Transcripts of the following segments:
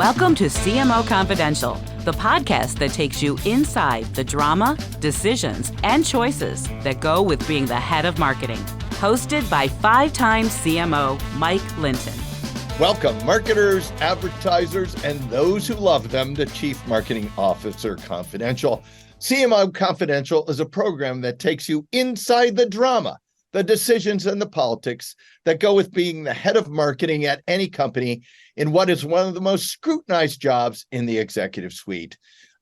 Welcome to CMO Confidential, the podcast that takes you inside the drama, decisions, and choices that go with being the head of marketing. Hosted by five-time CMO Mike Linton. Welcome, marketers, advertisers, and those who love them, to Chief Marketing Officer Confidential. CMO Confidential is a program that takes you inside the drama, the decisions, and the politics that go with being the head of marketing at any company in what is one of the most scrutinized jobs in the executive suite.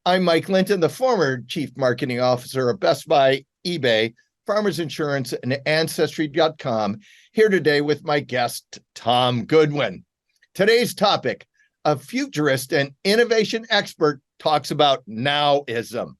I'm Mike Linton, the former Chief Marketing Officer of Best Buy, eBay, Farmers Insurance, and Ancestry.com, here today with my guest, Tom Goodwin. Today's topic, a futurist and innovation expert talks about Nowism,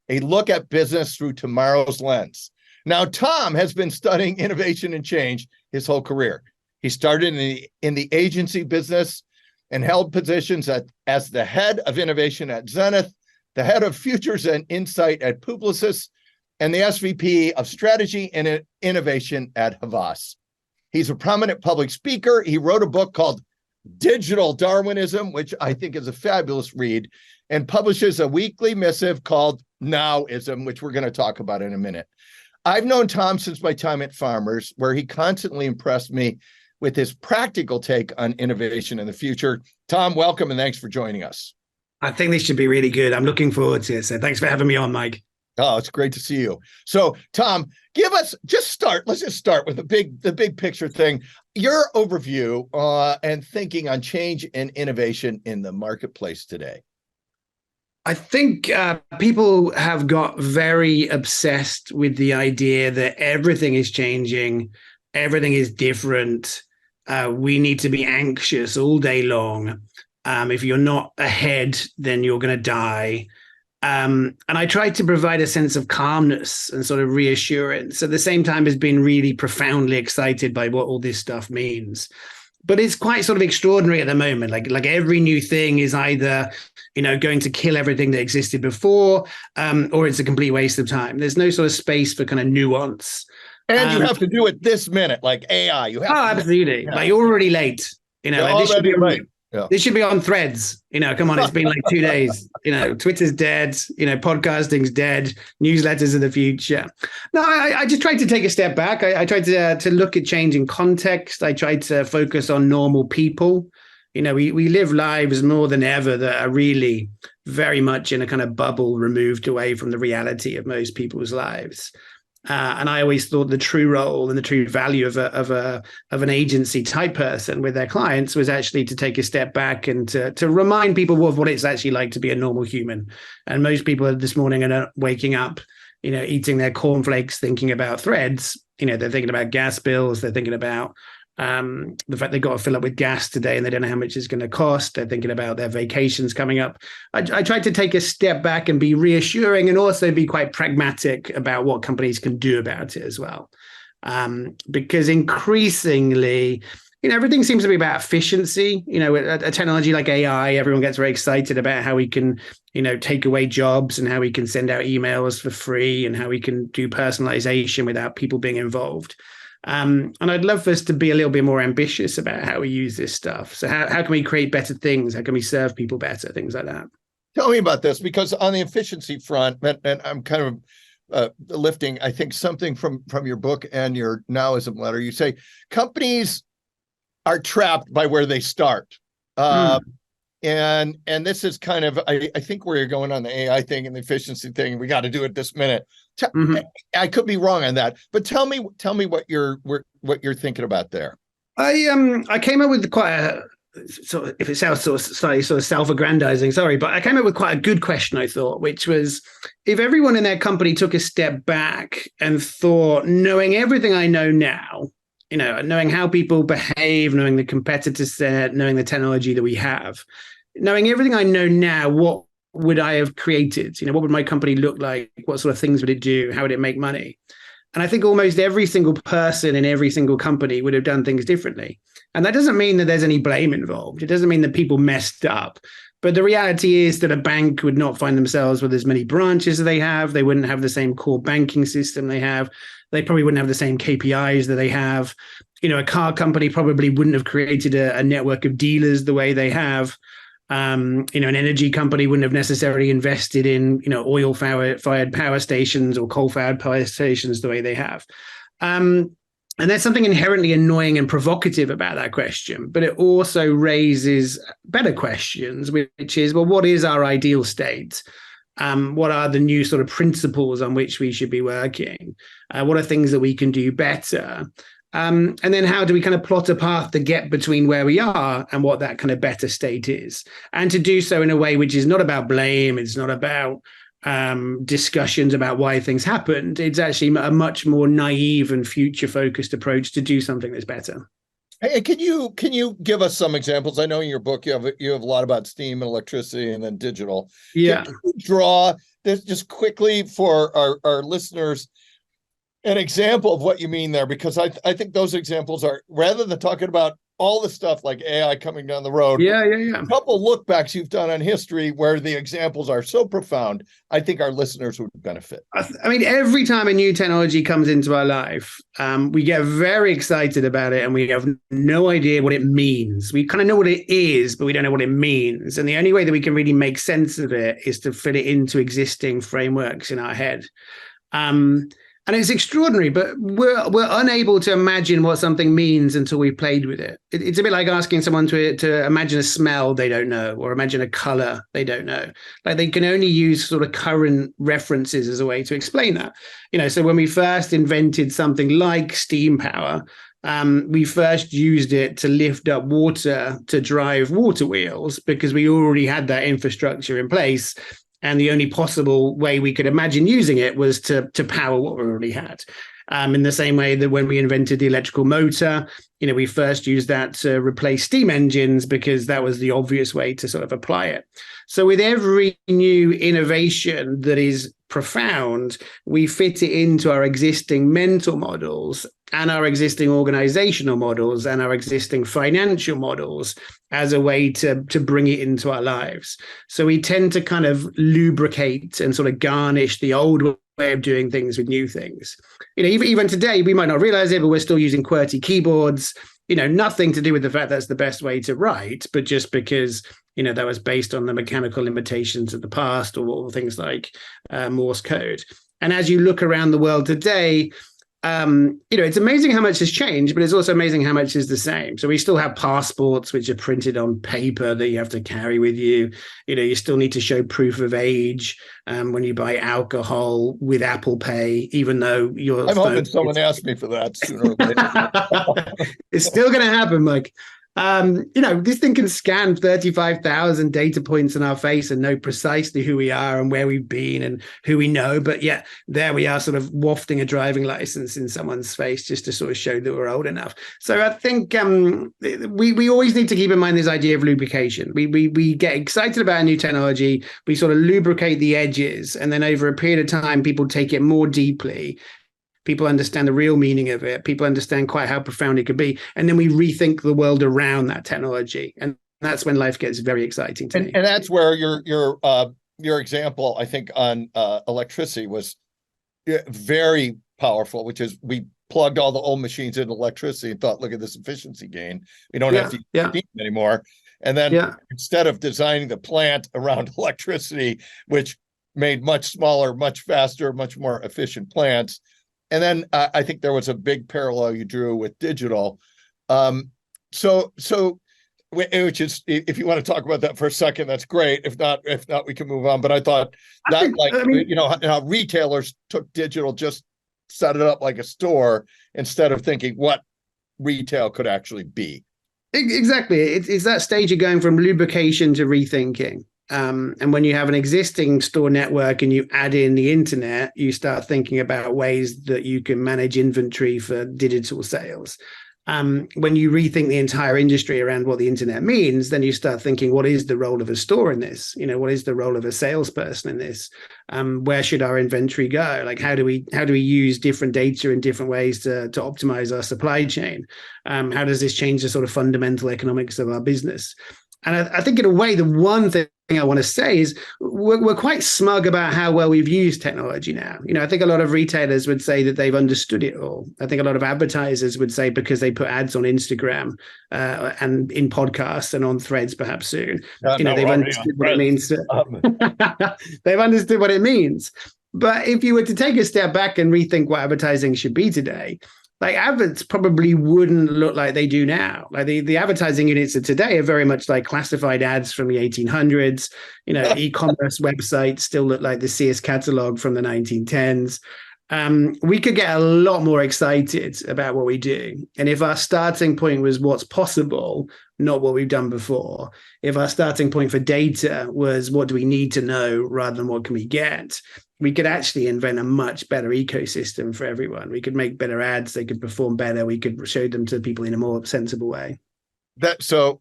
a look at business through tomorrow's lens. Now, Tom has been studying innovation and change his whole career. He started in the agency business and held positions as the head of innovation at Zenith, the head of futures and insight at Publicis, and the SVP of strategy and innovation at Havas. He's a prominent public speaker. He wrote a book called Digital Darwinism, which I think is a fabulous read, and publishes a weekly missive called Nowism, which we're going to talk about in a minute. I've known Tom since my time at Farmers, where he constantly impressed me with his practical take on innovation in the future. Tom, welcome, and thanks for joining us. I think this should be really good. I'm looking forward to it. So thanks for having me on, Mike. Oh, it's great to see you. So, Tom, let's just start with the big picture thing. Your overview and thinking on change and innovation in the marketplace today. I think people have got very obsessed with the idea that everything is changing, everything is different. We need to be anxious all day long. If you're not ahead, then you're going to die. And I tried to provide a sense of calmness and sort of reassurance at the same time as being really profoundly excited by what all this stuff means. But it's quite sort of extraordinary at the moment. Like every new thing is either, going to kill everything that existed before, or it's a complete waste of time. There's no sort of space for kind of nuance. And you have to do it this minute, like AI. Absolutely. Yeah. Like you're already late. This should be late. Yeah. This should be on Threads. Come on, it's been like 2 days. Twitter's dead. Podcasting's dead. Newsletters of the future. No, I just tried to take a step back. I tried to look at change in context. I tried to focus on normal people. We live lives more than ever that are really very much in a kind of bubble removed away from the reality of most people's lives. And I always thought the true role and the true value of an agency type person with their clients was actually to take a step back and to remind people of what it's actually like to be a normal human. And most people this morning are not waking up, eating their cornflakes, thinking about Threads. They're thinking about gas bills. They're thinking about the fact they've got to fill up with gas today and they don't know how much it's going to cost. They're thinking about their vacations coming up. I tried to take a step back and be reassuring and also be quite pragmatic about what companies can do about it as well. Because increasingly, everything seems to be about efficiency. A technology like AI, everyone gets very excited about how we can, take away jobs and how we can send out emails for free and how we can do personalization without people being involved. And I'd love for us to be a little bit more ambitious about how we use this stuff. So how can we create better things? How can we serve people better? Things like that. Tell me about this, because on the efficiency front, and I'm kind of lifting, I think, something from your book and your Nowism letter. You say companies are trapped by where they start. And this is kind of, I think, where you're going on the AI thing and the efficiency thing. We got to do it this minute. I could be wrong on that, but tell me what you're thinking about there. I came up with quite a sort of, if it sounds sort of slightly sort of self-aggrandizing, sorry, but I came up with quite a good question, I thought, which was, if everyone in their company took a step back and thought, knowing everything I know now, knowing how people behave, knowing the competitor set, knowing the technology that we have, knowing everything I know now, what would I have created? What would my company look like? What sort of things would it do? How would it make money? And I think almost every single person in every single company would have done things differently. And that doesn't mean that there's any blame involved. It doesn't mean that people messed up. But the reality is that a bank would not find themselves with as many branches as they have. They wouldn't have the same core banking system they have. They probably wouldn't have the same KPIs that they have. A car company probably wouldn't have created a network of dealers the way they have. An energy company wouldn't have necessarily invested in, oil-fired power stations or coal-fired power stations the way they have. And there's something inherently annoying and provocative about that question, but it also raises better questions, which is, well, what is our ideal state? What are the new sort of principles on which we should be working? What are things that we can do better? And then how do we kind of plot a path to get between where we are and what that kind of better state is? And to do so in a way which is not about blame, it's not about discussions about why things happened. It's actually a much more naive and future-focused approach to do something that's better. Hey, can you give us some examples? I know in your book you have a lot about steam and electricity and then digital. Yeah. Can you draw this just quickly for our listeners an example of what you mean there? Because I think those examples are, rather than talking about all the stuff like AI coming down the road. Yeah. A couple look backs you've done on history where the examples are so profound, I think our listeners would benefit. I mean, every time a new technology comes into our life, we get very excited about it and we have no idea what it means. We kind of know what it is, but we don't know what it means. And the only way that we can really make sense of it is to fit it into existing frameworks in our head. And it's extraordinary, but we're unable to imagine what something means until we've played with it. It's a bit like asking someone to imagine a smell they don't know, or imagine a color they don't know. Like they can only use sort of current references as a way to explain that. So when we first invented something like steam power, we first used it to lift up water to drive water wheels because we already had that infrastructure in place. And the only possible way we could imagine using it was to power what we already had. In the same way that when we invented the electrical motor, we first used that to replace steam engines because that was the obvious way to sort of apply it. So with every new innovation that is profound, we fit it into our existing mental models and our existing organizational models and our existing financial models as a way to bring it into our lives. So we tend to kind of lubricate and sort of garnish the old way of doing things with new things. Even today, we might not realize it, but we're still using QWERTY keyboards, nothing to do with the fact that's the best way to write, but just because, that was based on the mechanical limitations of the past or things like Morse code. And as you look around the world today, it's amazing how much has changed, but it's also amazing how much is the same. So we still have passports, which are printed on paper that you have to carry with you. You still need to show proof of age when you buy alcohol with Apple Pay, even though you're. I'm hoping someone asks me for that sooner or later. It's still going to happen, Mike. This thing can scan 35,000 data points in our face and know precisely who we are and where we've been and who we know. But yet there we are sort of wafting a driving license in someone's face just to sort of show that we're old enough. So I think we always need to keep in mind this idea of lubrication. We get excited about a new technology. We sort of lubricate the edges. And then over a period of time, people take it more deeply. People understand the real meaning of it. People understand quite how profound it could be. And then we rethink the world around that technology. And that's when life gets very exciting to me. And that's where your example, I think, on electricity was very powerful, which is we plugged all the old machines into electricity and thought, look at this efficiency gain. We don't have to use steam anymore. And then instead of designing the plant around electricity, which made much smaller, much faster, much more efficient plants. And then I think there was a big parallel you drew with digital. So which is, if you want to talk about that for a second, that's great. If not, we can move on. But I thought how retailers took digital, just set it up like a store instead of thinking what retail could actually be. Exactly. It's that stage of going from lubrication to rethinking. And when you have an existing store network and you add in the internet, you start thinking about ways that you can manage inventory for digital sales. When you rethink the entire industry around what the internet means, then you start thinking, what is the role of a store in this? What is the role of a salesperson in this? Where should our inventory go? Like, how do we use different data in different ways to optimize our supply chain? How does this change the sort of fundamental economics of our business? And I think in a way, the one thing I want to say is we're quite smug about how well we've used technology now. I think a lot of retailers would say that they've understood it all. I think a lot of advertisers would say because they put ads on Instagram and in podcasts and on Threads perhaps soon, they've understood what it means. They've understood what it means. But if you were to take a step back and rethink what advertising should be today, like adverts probably wouldn't look like they do now. Like the advertising units of today are very much like classified ads from the 1800s. E-commerce websites still look like the Sears catalog from the 1910s. We could get a lot more excited about what we do. And if our starting point was what's possible, not what we've done before, if our starting point for data was what do we need to know rather than what can we get, we could actually invent a much better ecosystem for everyone. We could make better ads. They could perform better. We could show them to people in a more sensible way. There's so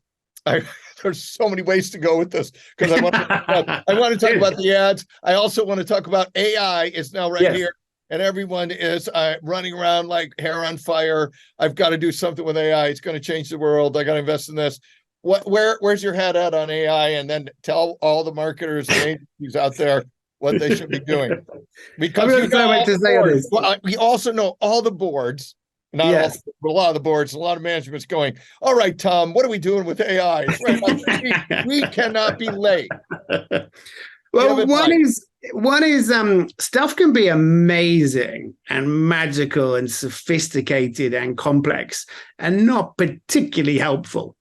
many ways to go with this because I want to talk about the ads. I also want to talk about AI is now here. And everyone is running around like hair on fire. I've got to do something with AI. It's going to change the world. I got to invest in this. Where's your head at on AI? And then tell all the marketers and agencies out there what they should be doing. Because we also know all the boards, not all, but a lot of the boards, a lot of management's going, all right, Tom, what are we doing with AI? We cannot be late. Well, one is stuff can be amazing and magical and sophisticated and complex and not particularly helpful.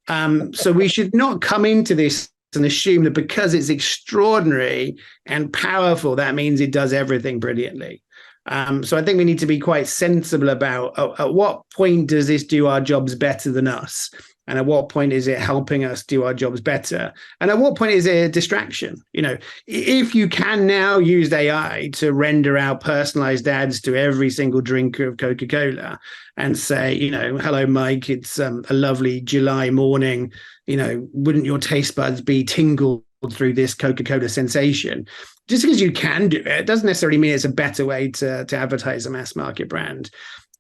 So we should not come into this and assume that because it's extraordinary and powerful, that means it does everything brilliantly. So I think we need to be quite sensible about at what point does this do our jobs better than us? And at what point is it helping us do our jobs better? And at what point is it a distraction? If you can now use AI to render out personalized ads to every single drinker of Coca-Cola and say, hello, Mike, it's a lovely July morning. Wouldn't your taste buds be tingled through this Coca-Cola sensation? Just because you can do it doesn't necessarily mean it's a better way to advertise a mass market brand.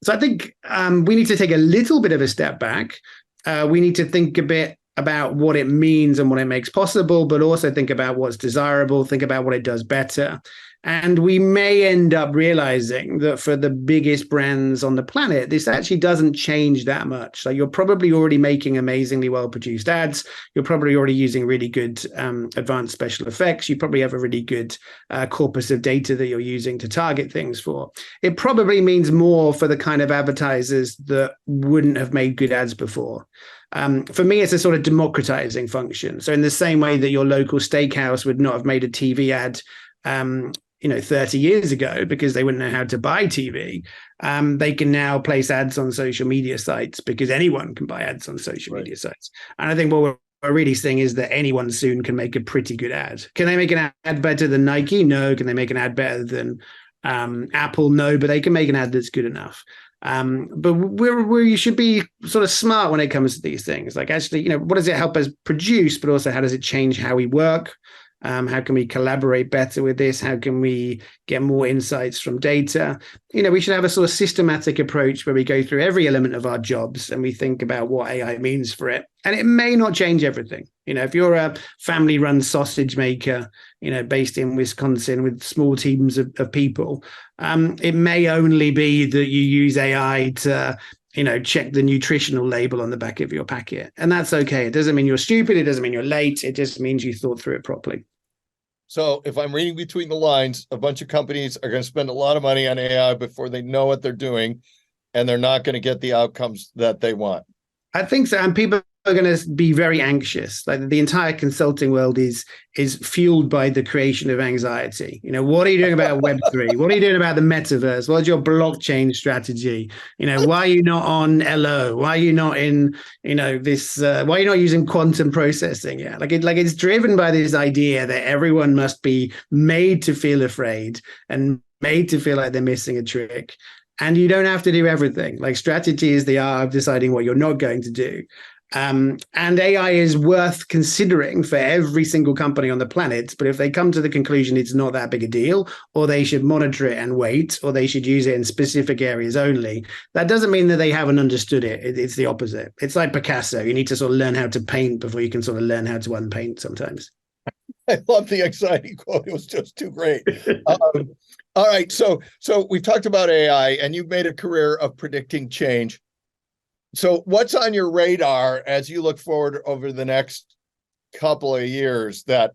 So I think we need to take a little bit of a step back. We need to think a bit about what it means and what it makes possible, but also think about what's desirable, think about what it does better. And we may end up realizing that for the biggest brands on the planet, this actually doesn't change that much. Like you're probably already making amazingly well-produced ads. You're probably already using really good advanced special effects. You probably have a really good corpus of data that you're using to target things for. It probably means more for the kind of advertisers that wouldn't have made good ads before. For me, it's a sort of democratizing function. So in the same way that your local steakhouse would not have made a TV ad 30 years ago because they wouldn't know how to buy TV, they can now place ads on social media sites because anyone can buy ads on social media sites. And I think what we're really seeing is that anyone soon can make a pretty good ad. Can they make an ad better than Nike? No. Can they make an ad better than Apple? No, but they can make an ad that's good enough. But we should be sort of smart when it comes to these things. Like actually, what does it help us produce, but also how does it change how we work? How can we collaborate better with this? How can we get more insights from data? We should have a sort of systematic approach where we go through every element of our jobs and we think about what AI means for it. And it may not change everything. If you're a family-run sausage maker, based in Wisconsin with small teams of people, it may only be that you use AI to check the nutritional label on the back of your packet. And that's okay. It doesn't mean you're stupid. It doesn't mean you're late. It just means you thought through it properly. So if I'm reading between the lines, a bunch of companies are going to spend a lot of money on AI before they know what they're doing, and they're not going to get the outcomes that they want. I think so. And people are going to be very anxious. Like the entire consulting world is fueled by the creation of anxiety. What are you doing about Web3? What are you doing about the metaverse? What's your blockchain strategy? Why are you not on LO? Why are you not in, this? Why are you not using quantum processing? Yeah, it's driven by this idea that everyone must be made to feel afraid and made to feel like they're missing a trick. And you don't have to do everything. Like strategy is the art of deciding what you're not going to do. And AI is worth considering for every single company on the planet. But if they come to the conclusion it's not that big a deal, or they should monitor it and wait, or they should use it in specific areas only, that doesn't mean that they haven't understood it. It's the opposite. It's like Picasso. You need to sort of learn how to paint before you can sort of learn how to unpaint sometimes. I love the anxiety quote. It was just too great. All right. So we've talked about AI, and you've made a career of predicting change. So what's on your radar as you look forward over the next couple of years that,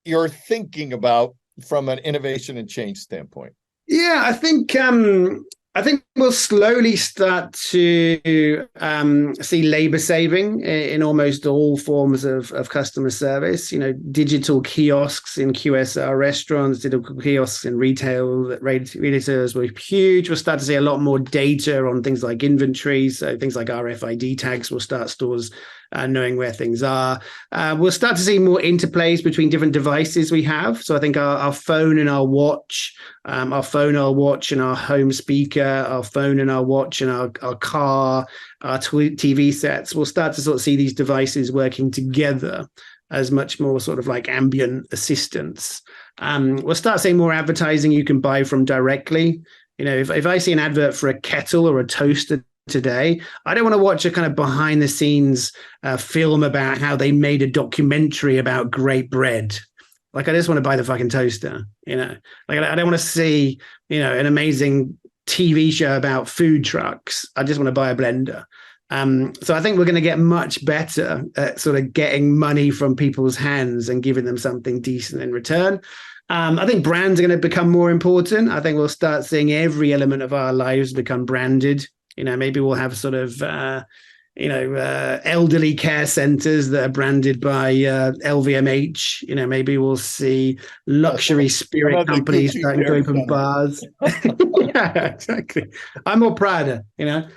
you're thinking about from an innovation and change standpoint? Yeah, I think we'll slowly start to see labor saving in almost all forms of customer service. Digital kiosks in QSR restaurants, digital kiosks in retailers were huge. We'll start to see a lot more data on things like inventory. So things like RFID tags will start stores knowing where things are. We'll start to see more interplays between different devices we have. So I think our phone and our watch, and our home speaker, our phone and our watch and our car, our TV sets, we'll start to sort of see these devices working together as much more sort of like ambient assistants. We'll start seeing more advertising you can buy from directly. If I see an advert for a kettle or a toaster today, I don't want to watch a kind of behind the scenes film about how they made a documentary about great bread. Like, I just want to buy the fucking toaster, like I don't want to see, an amazing TV show about food trucks. I just want to buy a blender. So I think we're going to get much better at sort of getting money from people's hands and giving them something decent in return. I think brands are going to become more important. I think we'll start seeing every element of our lives become branded. Maybe we'll have sort of, elderly care centers that are branded by LVMH. Maybe we'll see luxury spirit companies starting to open bars. Yeah, exactly. I'm more Prada, I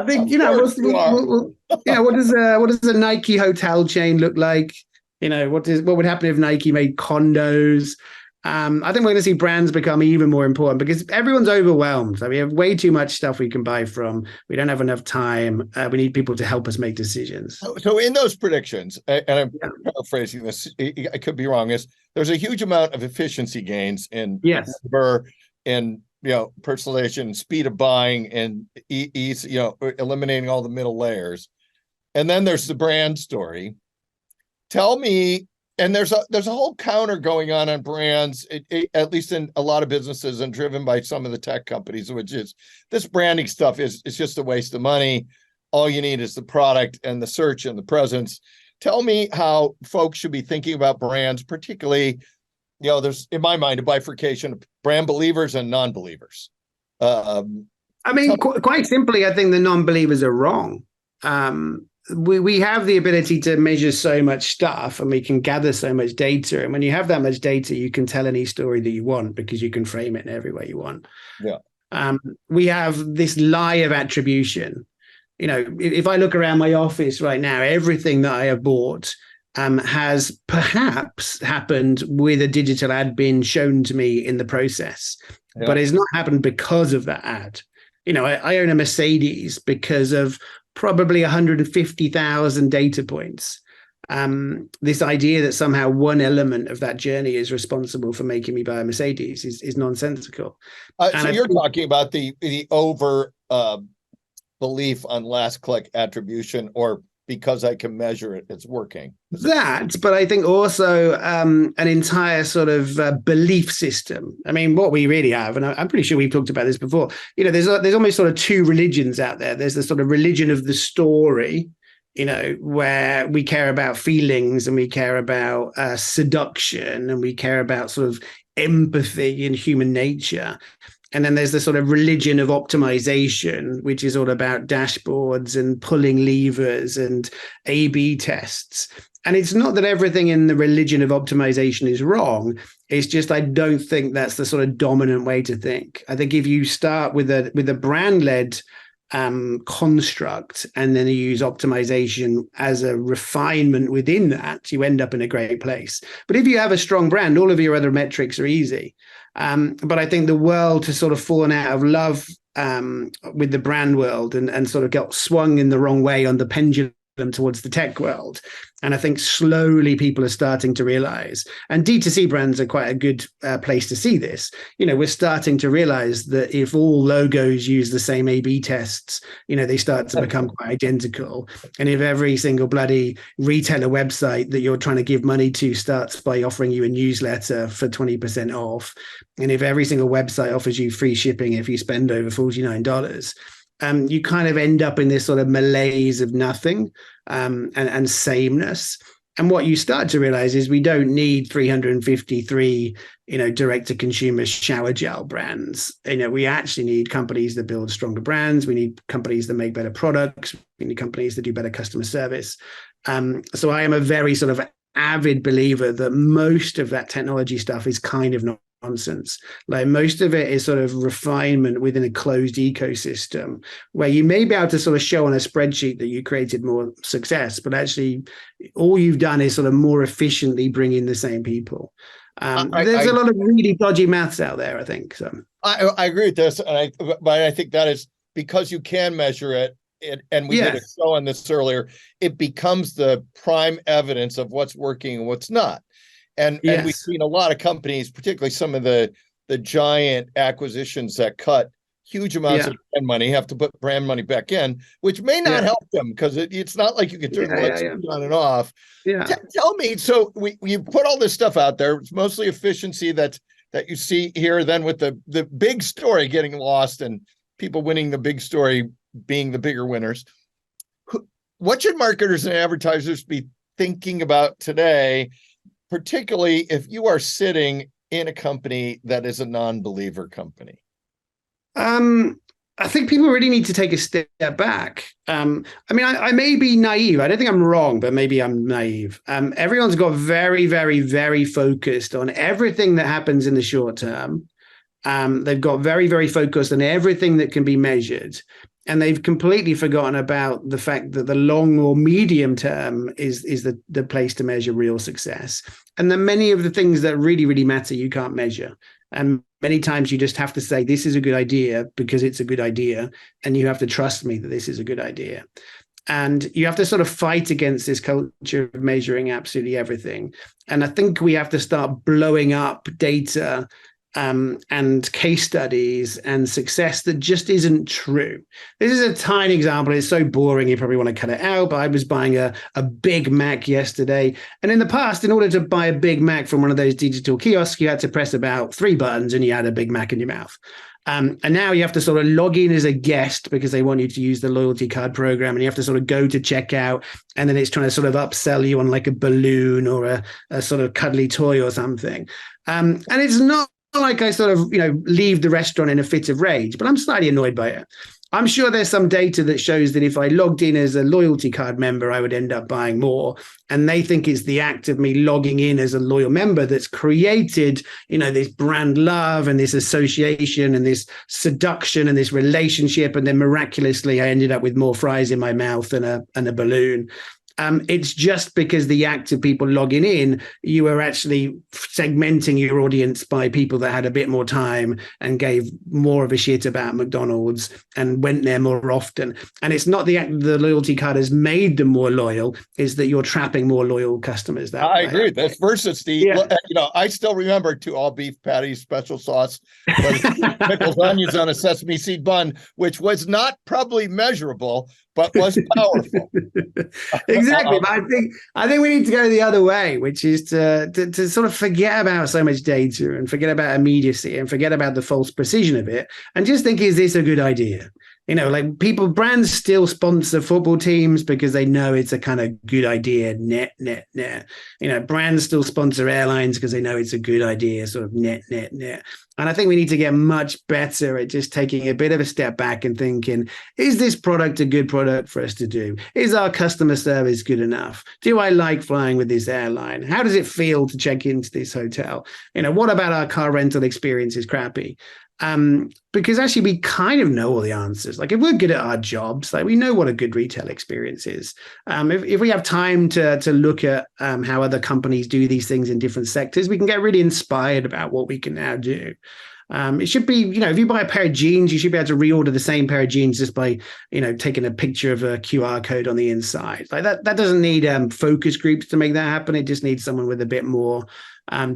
think, what does a Nike hotel chain look like? What would happen if Nike made condos? I think we're going to see brands become even more important because everyone's overwhelmed. We have way too much stuff we can buy from. We don't have enough time. We need people to help us make decisions. So in those predictions, and I'm paraphrasing this, I could be wrong, there's a huge amount of efficiency gains in labor and personalization, speed of buying, and ease, eliminating all the middle layers. And then there's the brand story. Tell me. And there's a whole counter going on brands, at least in a lot of businesses and driven by some of the tech companies, which is this branding stuff is just a waste of money. All you need is the product and the search and the presence. Tell me how folks should be thinking about brands, particularly, there's, in my mind, a bifurcation of brand believers and non-believers. Quite simply, I think the non-believers are wrong. We have the ability to measure so much stuff and we can gather so much data. And when you have that much data, you can tell any story that you want because you can frame it in every way you want. Yeah. We have this lie of attribution. If I look around my office right now, everything that I have bought has perhaps happened with a digital ad being shown to me in the process, but it's not happened because of that ad. I own a Mercedes because of probably 150,000 data points. This idea that somehow one element of that journey is responsible for making me buy a Mercedes is nonsensical. So you're talking about the over belief on last click attribution, or because I can measure it, it's working. But I think also an entire sort of belief system. What we really have, and I'm pretty sure we've talked about this before, there's almost sort of two religions out there. There's the sort of religion of the story, where we care about feelings and we care about seduction and we care about sort of empathy in human nature. And then there's the sort of religion of optimization, which is all about dashboards and pulling levers and A/B tests. And it's not that everything in the religion of optimization is wrong. It's just I don't think that's the sort of dominant way to think. I think if you start with a brand-led construct and then you use optimization as a refinement within that, you end up in a great place. But if you have a strong brand, all of your other metrics are easy. But I think the world has sort of fallen out of love with the brand world and sort of got swung in the wrong way on the pendulum towards the tech world. And I think slowly people are starting to realize, and D2C brands are quite a good place to see this. We're starting to realize that if all logos use the same A/B tests, they start to become quite identical. And if every single bloody retailer website that you're trying to give money to starts by offering you a newsletter for 20% off, and if every single website offers you free shipping if you spend over $49, you kind of end up in this sort of malaise of nothing and sameness. And what you start to realize is we don't need 353, direct-to-consumer shower gel brands. We actually need companies that build stronger brands. We need companies that make better products. We need companies that do better customer service. So I am a very sort of avid believer that most of that technology stuff is kind of nonsense. Like most of it is sort of refinement within a closed ecosystem where you may be able to sort of show on a spreadsheet that you created more success, but actually all you've done is sort of more efficiently bring in the same people. There's a lot of really dodgy maths out there, I think. So I agree with this, but I think that is because you can measure it. And we did a show on this earlier. It becomes the prime evidence of what's working and what's not. And we've seen a lot of companies, particularly some of the giant acquisitions that cut huge amounts of brand money, have to put brand money back in, which may not help them because it's not like you can turn the lights on and off. Tell me, so you put all this stuff out there. It's mostly efficiency that you see here. Then with the big story getting lost and people winning the big story being the bigger winners. What should marketers and advertisers be thinking about today, particularly if you are sitting in a company that is a non-believer company? I think people really need to take a step back. I may be naive. I don't think I'm wrong, but maybe I'm naive. Everyone's got very, very, very focused on everything that happens in the short term. They've got very, very focused on everything that can be measured. And they've completely forgotten about the fact that the long or medium term is the place to measure real success. And then many of the things that really, really matter, you can't measure. And many times you just have to say, this is a good idea because it's a good idea. And you have to trust me that this is a good idea. And you have to sort of fight against this culture of measuring absolutely everything. And I think we have to start blowing up data and case studies and success that just isn't true. This is a tiny example. It's so boring, you probably want to cut it out, but I was buying a Big Mac yesterday. And in the past, in order to buy a Big Mac from one of those digital kiosks, you had to press about 3 buttons and you had a Big Mac in your mouth. And now you have to sort of log in as a guest because they want you to use the loyalty card program, and you have to sort of go to checkout, and then it's trying to sort of upsell you on like a balloon or a sort of cuddly toy or something. And it's not like I sort of, leave the restaurant in a fit of rage, but I'm slightly annoyed by it. I'm sure there's some data that shows that if I logged in as a loyalty card member, I would end up buying more. And they think it's the act of me logging in as a loyal member that's created, this brand love and this association and this seduction and this relationship. And then miraculously, I ended up with more fries in my mouth and a balloon. It's just because the act of people logging in, you are actually segmenting your audience by people that had a bit more time and gave more of a shit about McDonald's and went there more often. And it's not the act that the loyalty card has made them more loyal, is that you're trapping more loyal customers. I agree with that. Versus I still remember 2 all beef patties, special sauce, pickles, onions on a sesame seed bun, which was not probably measurable, but was powerful. Exactly. But I think we need to go the other way, which is to sort of forget about so much data and forget about immediacy and forget about the false precision of it and just think, is this a good idea? Brands still sponsor football teams because they know it's a kind of good idea, net. Brands still sponsor airlines because they know it's a good idea, sort of net. And I think we need to get much better at just taking a bit of a step back and thinking, is this product a good product for us to do? Is our customer service good enough? Do I like flying with this airline? How does it feel to check into this hotel? What about our car rental experience is crappy? Because actually we kind of know all the answers. Like if we're good at our jobs, like we know what a good retail experience is. If we have time to look at how other companies do these things in different sectors, we can get really inspired about what we can now do. It should be, if you buy a pair of jeans, you should be able to reorder the same pair of jeans just by, taking a picture of a QR code on the inside. Like that doesn't need focus groups to make that happen. It just needs someone with a bit more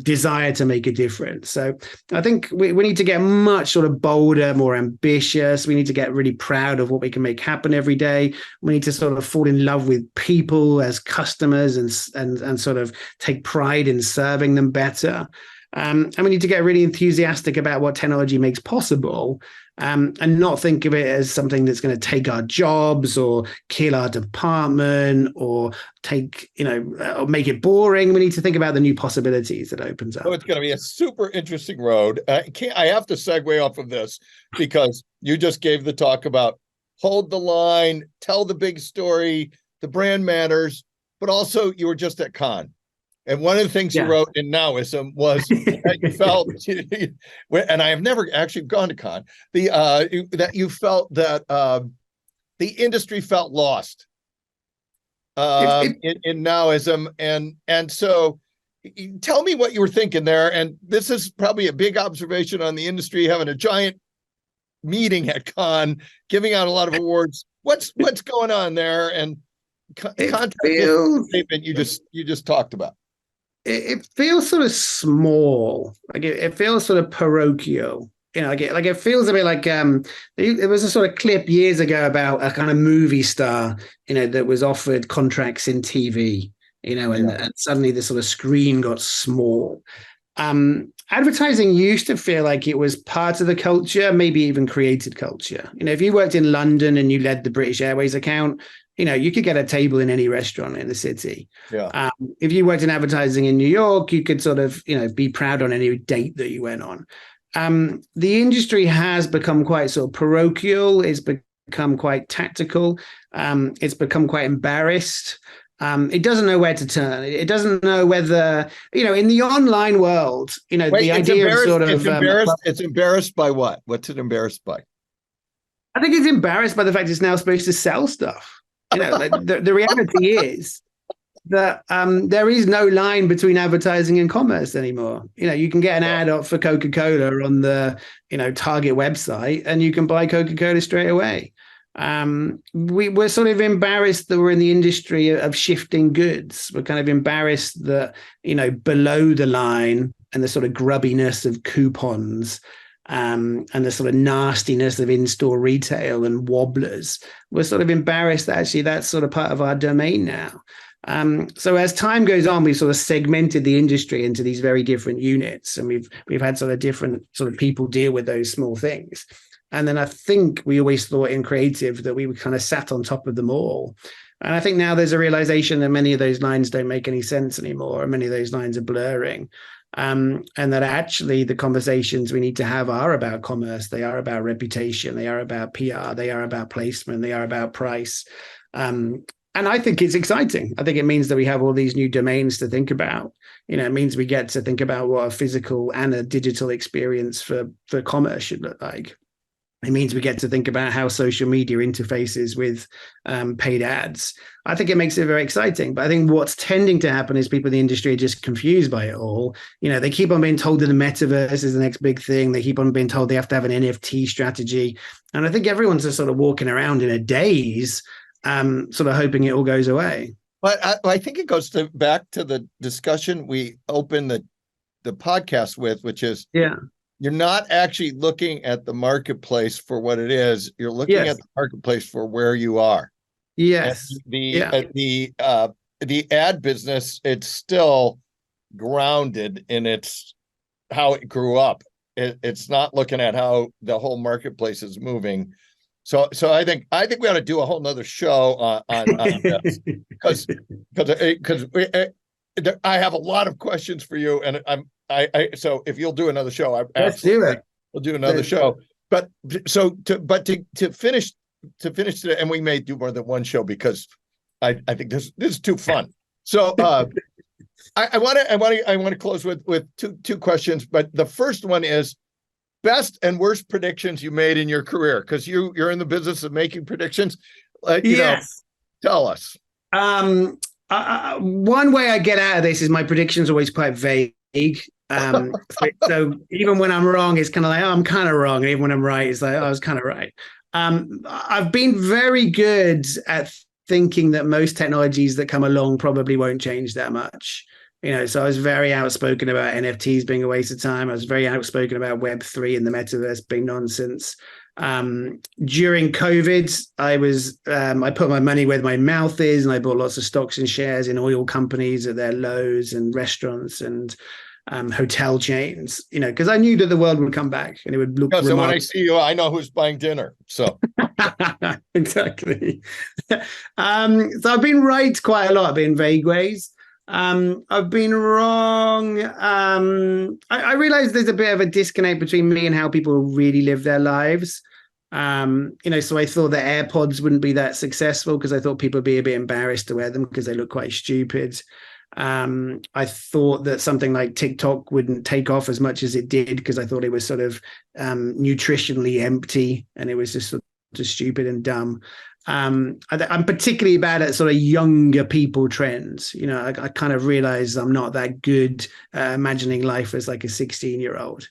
desire to make a difference. So I think we need to get much sort of bolder, more ambitious. We need to get really proud of what we can make happen every day. We need to sort of fall in love with people as customers and sort of take pride in serving them better. And we need to get really enthusiastic about what technology makes possible, and not think of it as something that's going to take our jobs or kill our department or or make it boring. We need to think about the new possibilities that opens up. So it's going to be a super interesting road. I have to segue off of this because you just gave the talk about hold the line, tell the big story, the brand matters, but also you were just at Cannes. And one of the things you wrote in Nowism was that you felt, and I have never actually gone to Cannes, that you felt that the industry felt lost in Nowism. And so tell me what you were thinking there. And this is probably a big observation on the industry, having a giant meeting at Cannes, giving out a lot of awards. What's going on there? And contact statement you just talked about. It feels sort of small, like it feels sort of parochial. It feels a bit like there was a sort of clip years ago about a kind of movie star, that was offered contracts in TV, and suddenly the sort of screen got small. Advertising used to feel like it was part of the culture, maybe even created culture. If you worked in London and you led the British Airways account, you could get a table in any restaurant in the city. Yeah. If you worked in advertising in New York, you could sort of, be proud on any date that you went on. The industry has become quite sort of parochial. It's become quite tactical. It's become quite embarrassed. It doesn't know where to turn. It doesn't know whether, in the online world, the idea of sort of... It's embarrassed by what? What's it embarrassed by? I think it's embarrassed by the fact it's now supposed to sell stuff. The reality is that there is no line between advertising and commerce anymore. You can get an ad up for Coca-Cola on the, Target website, and you can buy Coca-Cola straight away. We're sort of embarrassed that we're in the industry of shifting goods. We're kind of embarrassed that, below the line and the sort of grubbiness of coupons, and the sort of nastiness of in-store retail and wobblers. We're sort of embarrassed that actually that's sort of part of our domain now. So as time goes on, we've sort of segmented the industry into these very different units, and we've had sort of different sort of people deal with those small things. And then I think we always thought in creative that we were kind of sat on top of them all. And I think now there's a realization that many of those lines don't make any sense anymore, and many of those lines are blurring. And that actually the conversations we need to have are about commerce. They are about reputation. They are about PR. They are about placement. They are about price. And I think it's exciting. I think it means that we have all these new domains to think about. It means we get to think about what a physical and a digital experience for commerce should look like. It means we get to think about how social media interfaces with paid ads. I think it makes it very exciting. But I think what's tending to happen is people in the industry are just confused by it all. They keep on being told that the metaverse is the next big thing. They keep on being told they have to have an NFT strategy. And I think everyone's just sort of walking around in a daze, sort of hoping it all goes away. But I think it goes back to the discussion we opened the podcast with, which is, you're not actually looking at the marketplace for what it is. You're looking at the marketplace for where you are. Yes. And the ad business, it's still grounded in how it grew up. It's not looking at how the whole marketplace is moving. So I think we ought to do a whole nother show on this because I have a lot of questions for you, and so if you'll do another show, we'll do another show. But to finish today, and we may do more than one show because I think this is too fun. So I want to close with two questions. But the first one is best and worst predictions you made in your career, because you're in the business of making predictions. Tell us. One way I get out of this is my predictions are always quite vague. So even when I'm wrong, it's kind of like, oh, I'm kind of wrong. And even when I'm right, it's like, oh, I was kind of right. I've been very good at thinking that most technologies that come along probably won't change that much. So I was very outspoken about NFTs being a waste of time. I was very outspoken about Web3 and the metaverse being nonsense. During COVID, I put my money where my mouth is, and I bought lots of stocks and shares in oil companies at their lows, and restaurants and hotel chains, because I knew that the world would come back and it would look. So when I see you, I know who's buying dinner. So exactly. So I've been right quite a lot in vague ways. I've been wrong. I realize there's a bit of a disconnect between me and how people really live their lives. So I thought that AirPods wouldn't be that successful because I thought people would be a bit embarrassed to wear them because they look quite stupid. I thought that something like TikTok wouldn't take off as much as it did because I thought it was sort of nutritionally empty and it was just sort of stupid and dumb. I'm particularly bad at sort of younger people trends. I kind of realize I'm not that good imagining life as like a 16-year-old.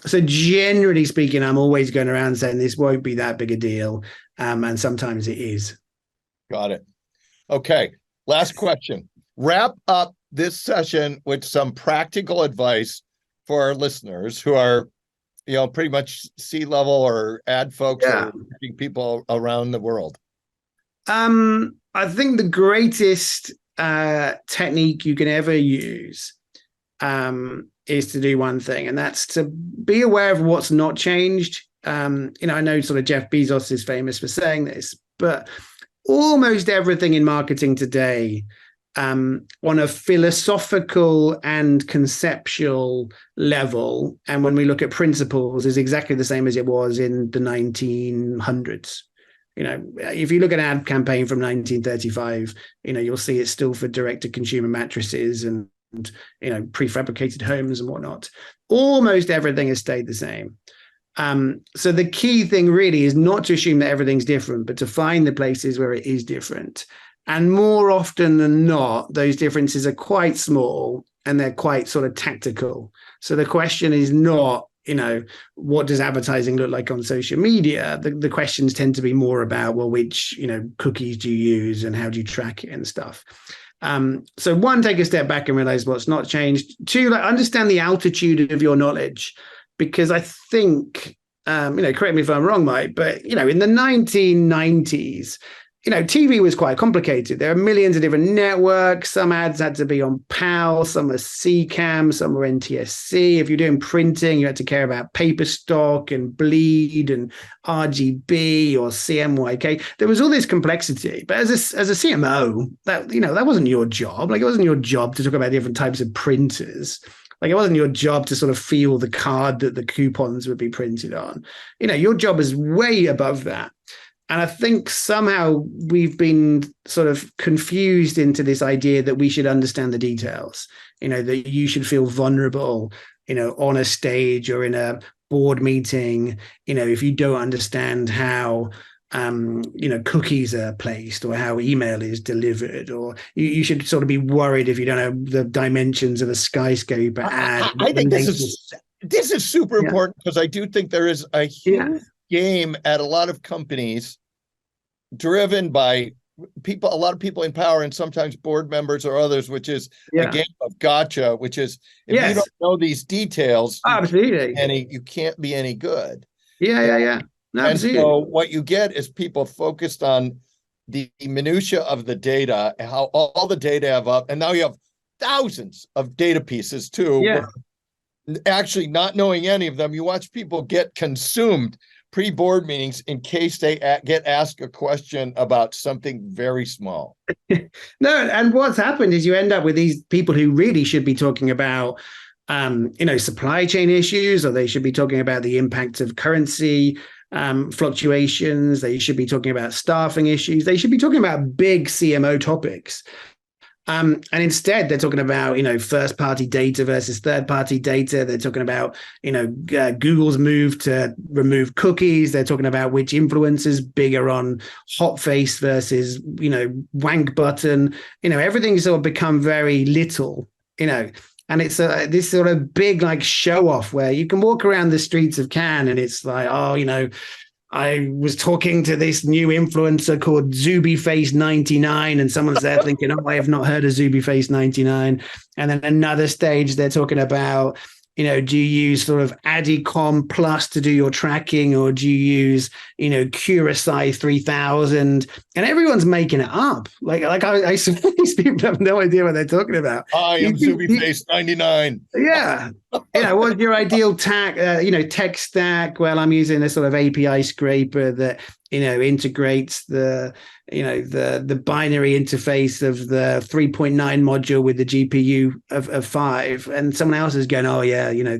So generally speaking, I'm always going around saying this won't be that big a deal. And sometimes it is. Got it. Okay. Last question. Wrap up this session with some practical advice for our listeners who are, pretty much C-level or ad folks or people around the world. I think the greatest technique you can ever use is to do one thing, and that's to be aware of what's not changed. I know sort of Jeff Bezos is famous for saying this, but almost everything in marketing today on a philosophical and conceptual level, and when we look at principles, is exactly the same as it was in the 1900s. If you look at an ad campaign from 1935, you'll see it's still for direct-to-consumer mattresses and prefabricated homes and whatnot. Almost everything has stayed the same. So the key thing really is not to assume that everything's different, but to find the places where it is different. And more often than not, those differences are quite small and they're quite sort of tactical. So the question is not, what does advertising look like on social media? The questions tend to be more about, well, which, cookies do you use and how do you track it and stuff. So one, take a step back and realize what's not changed. Two, understand the altitude of your knowledge, because I think, correct me if I'm wrong, Mike, but, in the 1990s, TV was quite complicated. There are millions of different networks. Some ads had to be on PAL, some are CCAM, some were NTSC. If you're doing printing, you had to care about paper stock and bleed and RGB or CMYK. There was all this complexity. But as a CMO, that wasn't your job. It wasn't your job to talk about different types of printers. It wasn't your job to sort of feel the card that the coupons would be printed on. Your job is way above that. And I think somehow we've been sort of confused into this idea that we should understand the details, that you should feel vulnerable, on a stage or in a board meeting, if you don't understand how, cookies are placed or how email is delivered, or you should sort of be worried if you don't know the dimensions of a skyscraper ad. I think this is super important because I do think there is a huge game at a lot of companies driven by people, a lot of people in power and sometimes board members or others, which is a game of gotcha, which is if you don't know these details, absolutely, you can't be any good. No, and so what you get is people focused on the minutia of the data, how all the data have up, and now you have thousands of data pieces too. Actually not knowing any of them, you watch people get consumed pre-board meetings in case they get asked a question about something very small. No, and what's happened is you end up with these people who really should be talking about, supply chain issues, or they should be talking about the impact of currency fluctuations. They should be talking about staffing issues. They should be talking about big CMO topics. And instead, they're talking about, first-party data versus third-party data. They're talking about, Google's move to remove cookies. They're talking about which influencers bigger on hot face versus, wank button. Everything's sort of become very little, And it's this sort of big like show off where you can walk around the streets of Cannes and it's like, oh, you know, I was talking to this new influencer called Zubyface99, and someone's there thinking, oh, I have not heard of Zubyface99. And then another stage, they're talking about, you know, do you use sort of Adicom Plus to do your tracking, or do you use, you know, Curacao 3000? And everyone's making it up. Like I these people have no idea what they're talking about. I am Zubyface99. Yeah. You know, what's your ideal tech stack? Well, I'm using a sort of API scraper that, you know, integrates the binary interface of the 3.9 module with the GPU of 5. And someone else is going, oh yeah, you know,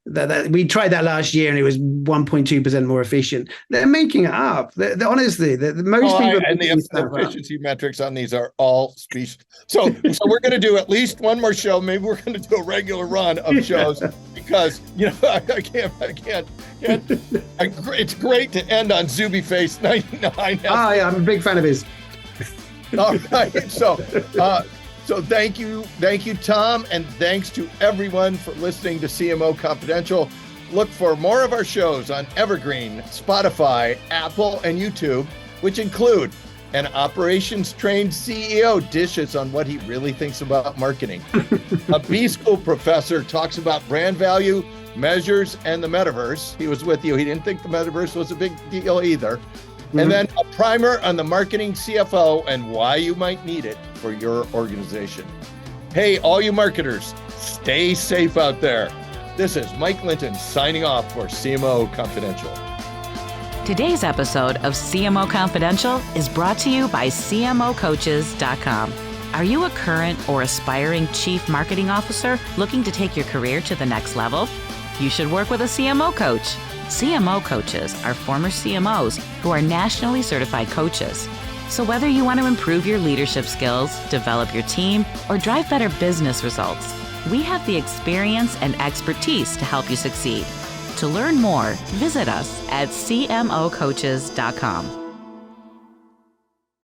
that we tried that last year and it was 1.2% more efficient. They're making it up. Honestly, most people. And the efficiency metrics on these are all speech. So we're going to do at least one more show. Maybe we're going to do a regular run of shows because, you know, I can't. It's great to end on Zubyface99. Oh yeah, I'm a big fan of his. All right, so thank you, Tom, and thanks to everyone for listening to CMO Confidential. Look for more of our shows on Evergreen, Spotify, Apple, and YouTube, which include an operations-trained CEO dishes on what he really thinks about marketing. A B-school professor talks about brand value, measures, and the metaverse. He was with you. He didn't think the metaverse was a big deal either. Mm-hmm. And then a primer on the marketing CFO and why you might need it for your organization. Hey, all you marketers, stay safe out there. This is Mike Linton signing off for CMO Confidential. Today's episode of CMO Confidential is brought to you by CMOcoaches.com. Are you a current or aspiring chief marketing officer looking to take your career to the next level? You should work with a CMO coach. CMO coaches are former CMOs who are nationally certified coaches. So whether you want to improve your leadership skills, develop your team, or drive better business results, we have the experience and expertise to help you succeed. To learn more, visit us at CMOcoaches.com.